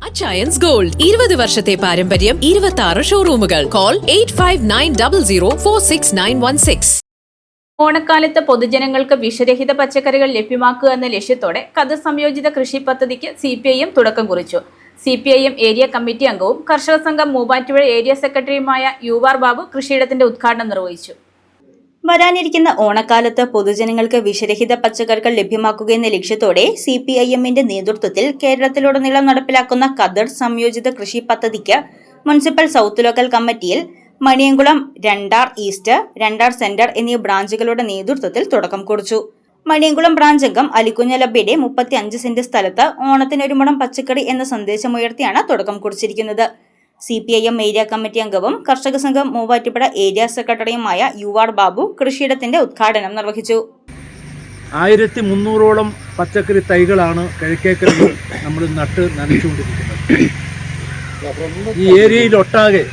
Achayans gold 20 വർഷത്തെ പാരമ്പര്യം, 26 ഷോറൂമുകൾ. Call 8590046916. ഓണക്കാലത്ത് പൊതുജനങ്ങൾക്ക് വിഷരഹിത പച്ചക്കറികൾ ലഭ്യമാക്കുക എന്ന ലക്ഷ്യത്തോടെ കതിർ സംയോജിത കൃഷി പദ്ധതിക്ക് CPIM തുടക്കം കുറിച്ചു. CPIM ഏരിയ കമ്മിറ്റി അംഗവും കർഷക സംഘം മൂവാറ്റുപുഴ ഏരിയ സെക്രട്ടറിയുമായ UR ബാബു കൃഷിയിടത്തിന്റെ ഉദ്ഘാടനം നിർവഹിച്ചു. വരാനിരിക്കുന്ന ഓണക്കാലത്ത് പൊതുജനങ്ങൾക്ക് വിഷരഹിത പച്ചക്കറികൾ ലഭ്യമാക്കുക എന്ന ലക്ഷ്യത്തോടെ CPIMന്റെ നേതൃത്വത്തിൽ കേരളത്തിലുടനീളം നടപ്പിലാക്കുന്ന കതിർ സംയോജിത കൃഷി പദ്ധതിക്ക് മുനിസിപ്പൽ സൗത്ത് ലോക്കൽ കമ്മിറ്റിയിൽ മണിയംകുളം, രണ്ടാർ ഈസ്റ്റ്, രണ്ടാർ സെന്റർ എന്നീ ബ്രാഞ്ചുകളുടെ നേതൃത്വത്തിൽ തുടക്കം കുറിച്ചു. മണിയംകുളം ബ്രാഞ്ച് അംഗം അലിക്കുഞ്ഞലബയുടെ 35 സെന്റ് സ്ഥലത്ത് ഓണത്തിനൊരു മുടം പച്ചക്കറി എന്ന സന്ദേശമുയർത്തിയാണ് തുടക്കം കുറിച്ചിരിക്കുന്നത്. CPIM ഏരിയ കമ്മിറ്റി അംഗവും കർഷക സംഘം മൂവാറ്റുപുഴ ഏരിയ സെക്രട്ടറിയുമായ UR ബാബു കൃഷിയിടത്തിന്റെ ഉദ്ഘാടനം നിർവഹിച്ചു. 1300ഓളം പച്ചക്കറി തൈകളാണ് കിഴക്കേക്കരയിൽ നമ്മൾ നട്ട് നനച്ചുകൊണ്ടിരിക്കുന്നത്. ഈ ഏരിയയിലൊട്ടാകെ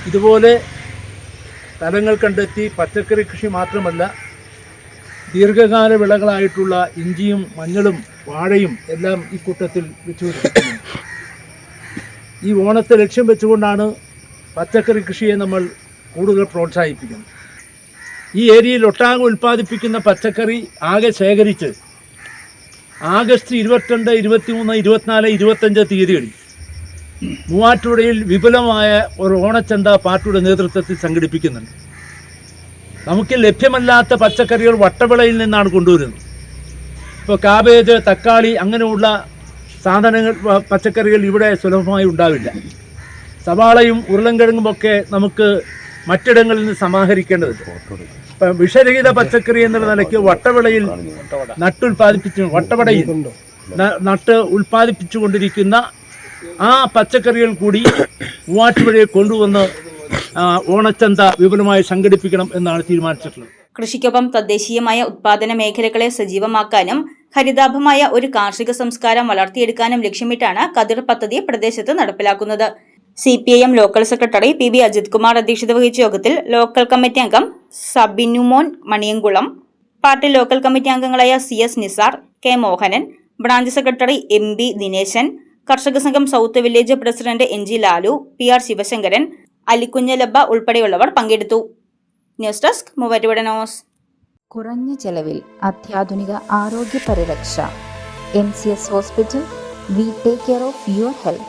ഇതുപോലെ സ്ഥലങ്ങൾ കണ്ടെത്തി പച്ചക്കറി കൃഷി മാത്രമല്ല, ദീർഘകാല വിളകളായിട്ടുള്ള ഇഞ്ചിയും മഞ്ഞളും വാഴയും എല്ലാം ഈ കൂട്ടത്തിൽ വെച്ചുപിടിപ്പിക്കുന്നു. ഈ ഓണത്തെ ലക്ഷ്യം വെച്ചുകൊണ്ടാണ് പച്ചക്കറി കൃഷിയെ നമ്മൾ കൂടുതൽ പ്രോത്സാഹിപ്പിക്കുന്നത്. ഈ ഏരിയയിൽ ഒട്ടാകെ ഉൽപ്പാദിപ്പിക്കുന്ന പച്ചക്കറി ആകെ ശേഖരിച്ച് ആഗസ്റ്റ് 22, 23, 24, 25 തീയതികളിൽ മൂവാറ്റുപുഴയിൽ വിപുലമായ ഒരു ഓണച്ചന്ത പാർട്ടിയുടെ നേതൃത്വത്തിൽ സംഘടിപ്പിക്കുന്നുണ്ട്. നമുക്ക് ലഭ്യമല്ലാത്ത പച്ചക്കറികൾ വട്ടവിളയിൽ നിന്നാണ് കൊണ്ടുവരുന്നത്. ഇപ്പോൾ കാബേജ്, തക്കാളി അങ്ങനെയുള്ള സാധനങ്ങൾ, പച്ചക്കറികൾ ഇവിടെ സുലഭമായി ഉണ്ടാവില്ല. സവാളയും ഉരുളൻകിഴങ്ങുമൊക്കെ നമുക്ക് മറ്റിടങ്ങളിൽ നിന്ന് സമാഹരിക്കേണ്ടതുണ്ട്. ഇപ്പം വിഷരഹിത പച്ചക്കറി എന്നുള്ള നിലയ്ക്ക് വട്ടവിളയിൽ വട്ടവടയിൽ നട്ട് ഉൽപ്പാദിപ്പിച്ചുകൊണ്ടിരിക്കുന്ന ആ പച്ചക്കറികൾ കൂടി മൂവാറ്റുപുഴയെ കൊണ്ടുവന്ന് ഓണച്ചന്ത വിപുലമായി സംഘടിപ്പിക്കണം എന്നാണ് തീരുമാനിച്ചിട്ടുള്ളത്. കൃഷിക്കൊപ്പം തദ്ദേശീയമായ ഉത്പാദന മേഖലകളെ സജീവമാക്കാനും ഹരിതാഭമായ ഒരു കാർഷിക സംസ്കാരം വളർത്തിയെടുക്കാനും ലക്ഷ്യമിട്ടാണ് കതിർ പദ്ധതി പ്രദേശത്ത് നടപ്പിലാക്കുന്നത്. CPIM local secretary PB Ajith Kumar അധ്യക്ഷത വഹിച്ച യോഗത്തിൽ ലോക്കൽ കമ്മിറ്റി അംഗം Sabinumon Maniyamkulam, party local committee അംഗങ്ങളായ CS Nisar, K Mohanan, branch secretary MB Dineshan, കർഷക സംഘം south village president NG Lalu, PR Sivasankaran, അലിക്കുഞ്ഞലബ ഉൾപ്പെടെയുള്ളവർ പങ്കെടുത്തു. News desk Muvattupuzha news. കുറഞ്ഞ ചെലവിൽ അത്യാധുനിക ആരോഗ്യ പരിരക്ഷ. MCS hospital. We take care of your health.